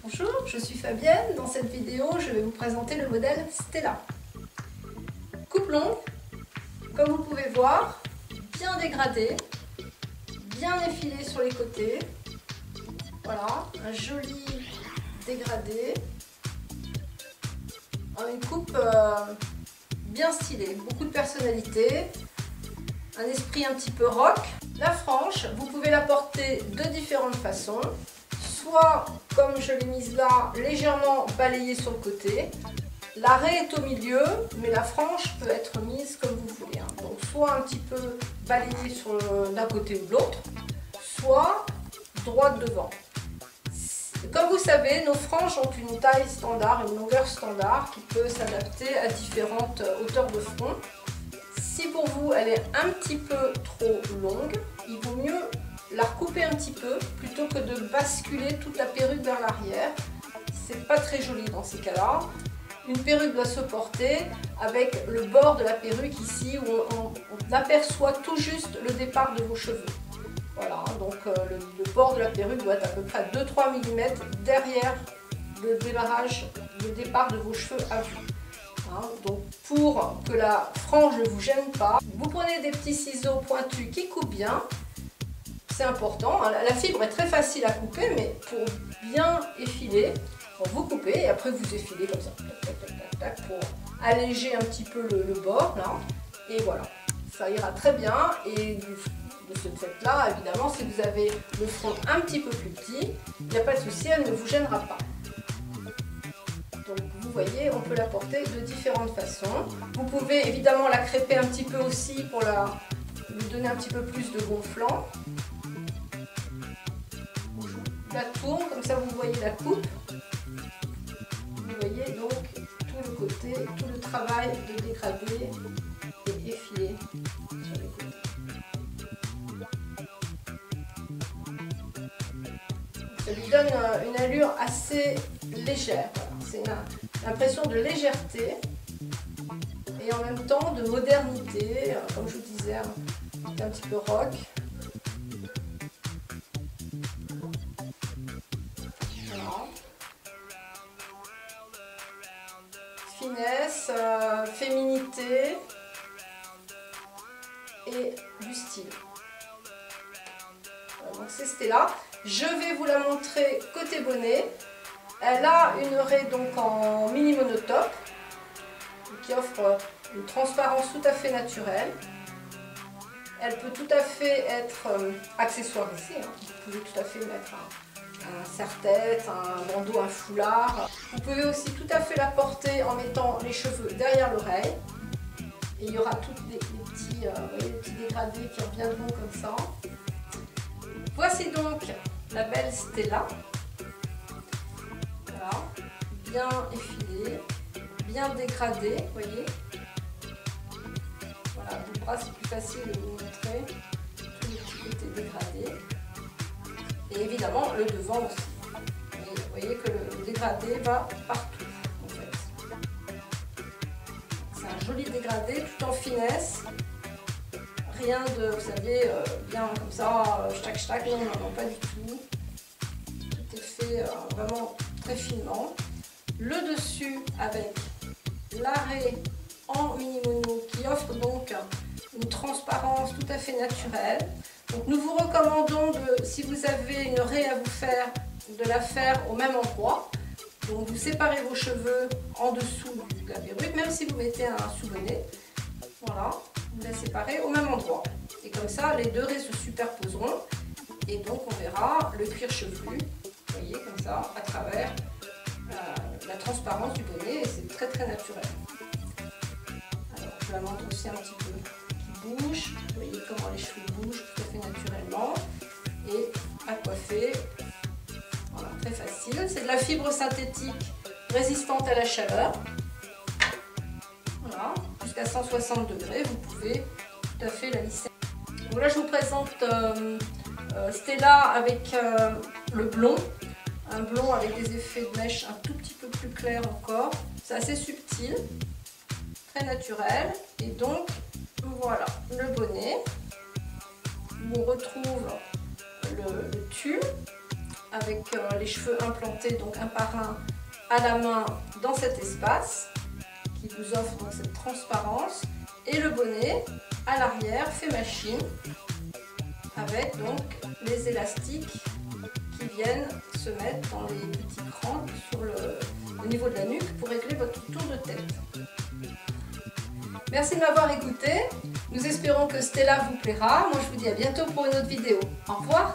Bonjour, je suis Fabienne. Dans cette vidéo, je vais vous présenter le modèle Stella. Coupe longue, comme vous pouvez voir, bien dégradée, bien effilée sur les côtés. Voilà, un joli dégradé. Une coupe bien stylée, beaucoup de personnalité, un esprit un petit peu rock. La frange, vous pouvez la porter de différentes façons. Soit, comme je l'ai mise là, légèrement balayée sur le côté. L'arrêt est au milieu, mais la frange peut être mise comme vous voulez. Donc soit un petit peu balayée d'un côté ou de l'autre, soit droite devant. Comme vous savez, nos franges ont une taille standard, une longueur standard qui peut s'adapter à différentes hauteurs de front. Si pour vous elle est un petit peu trop longue, il vaut mieux la recouper un petit peu plutôt que de basculer toute la perruque vers l'arrière. C'est pas très joli dans ces cas-là. Une perruque doit se porter avec le bord de la perruque ici où on aperçoit tout juste le départ de vos cheveux. Voilà, donc le bord de la perruque doit être à peu près 2-3 mm derrière le démarrage, le départ de vos cheveux à vous. Donc pour que la frange ne vous gêne pas, vous prenez des petits ciseaux pointus qui coupent bien. C'est important, la fibre est très facile à couper, mais pour bien effiler, vous coupez et après vous effilez comme ça, pour alléger un petit peu le bord là, et voilà, ça ira très bien. Et de ce fait là, évidemment, si vous avez le front un petit peu plus petit, il n'y a pas de souci, elle ne vous gênera pas. Donc vous voyez, on peut la porter de différentes façons. Vous pouvez évidemment la crêper un petit peu aussi pour lui donner un petit peu plus de gonflant. La tourne, comme ça vous voyez la coupe. Vous voyez donc tout le côté, tout le travail de dégradé et effilé sur les côtés. Ça lui donne une allure assez légère. C'est l'impression de légèreté et en même temps de modernité, comme je vous disais, un petit peu rock. Finesse, féminité et du style. Donc c'est Stella. Je vais vous la montrer côté bonnet. Elle a une raie donc en mini monotop qui offre une transparence tout à fait naturelle. Elle peut tout à fait être accessoirisée. Vous pouvez tout à fait mettre un serre-tête, un bandeau, un foulard. Vous pouvez aussi tout à fait la porter en mettant les cheveux derrière l'oreille. Et il y aura tous les petits dégradés qui reviendront comme ça. Voici donc la belle Stella. Voilà, bien effilée, bien dégradée, vous voyez. Voilà, le bras c'est plus facile de vous montrer tous les petits côtés dégradés. Et évidemment le devant aussi. Et vous voyez que le dégradé va partout en fait. C'est un joli dégradé tout en finesse. Rien de, vous savez, bien comme ça, chac, non, pas du tout. Tout est fait vraiment très finement. Le dessus avec l'arrêt en mini mono qui offre donc une transparence tout à fait naturelle. Donc nous vous recommandons, si vous avez une raie à vous faire, de la faire au même endroit. Donc vous séparez vos cheveux en dessous de la perruque, même si vous mettez un sous-bonnet. Voilà, vous la séparez au même endroit. Et comme ça, les deux raies se superposeront. Et donc on verra le cuir chevelu, vous voyez, comme ça, à travers la transparence du bonnet. Et c'est très très naturel. Alors je la montre aussi un petit peu qui bouge. Vous voyez comment les cheveux bougent tout à fait naturellement. Et à coiffer, voilà, très facile. C'est de la fibre synthétique résistante à la chaleur. Voilà, jusqu'à 160 degrés, vous pouvez tout à fait la lisser. Donc là je vous présente Stella avec le blond. Un blond avec des effets de mèche un tout petit peu plus clairs encore. C'est assez subtil, très naturel. Et donc Voilà, le bonnet. On retrouve le tulle avec les cheveux implantés donc un par un à la main dans cet espace qui vous offre donc cette transparence, et le bonnet à l'arrière fait machine avec donc les élastiques qui viennent se mettre dans les petits crans au niveau de la nuque pour régler votre tour de tête. Merci de m'avoir écouté. Nous espérons que Stella vous plaira. Moi je vous dis à bientôt pour une autre vidéo. Au revoir.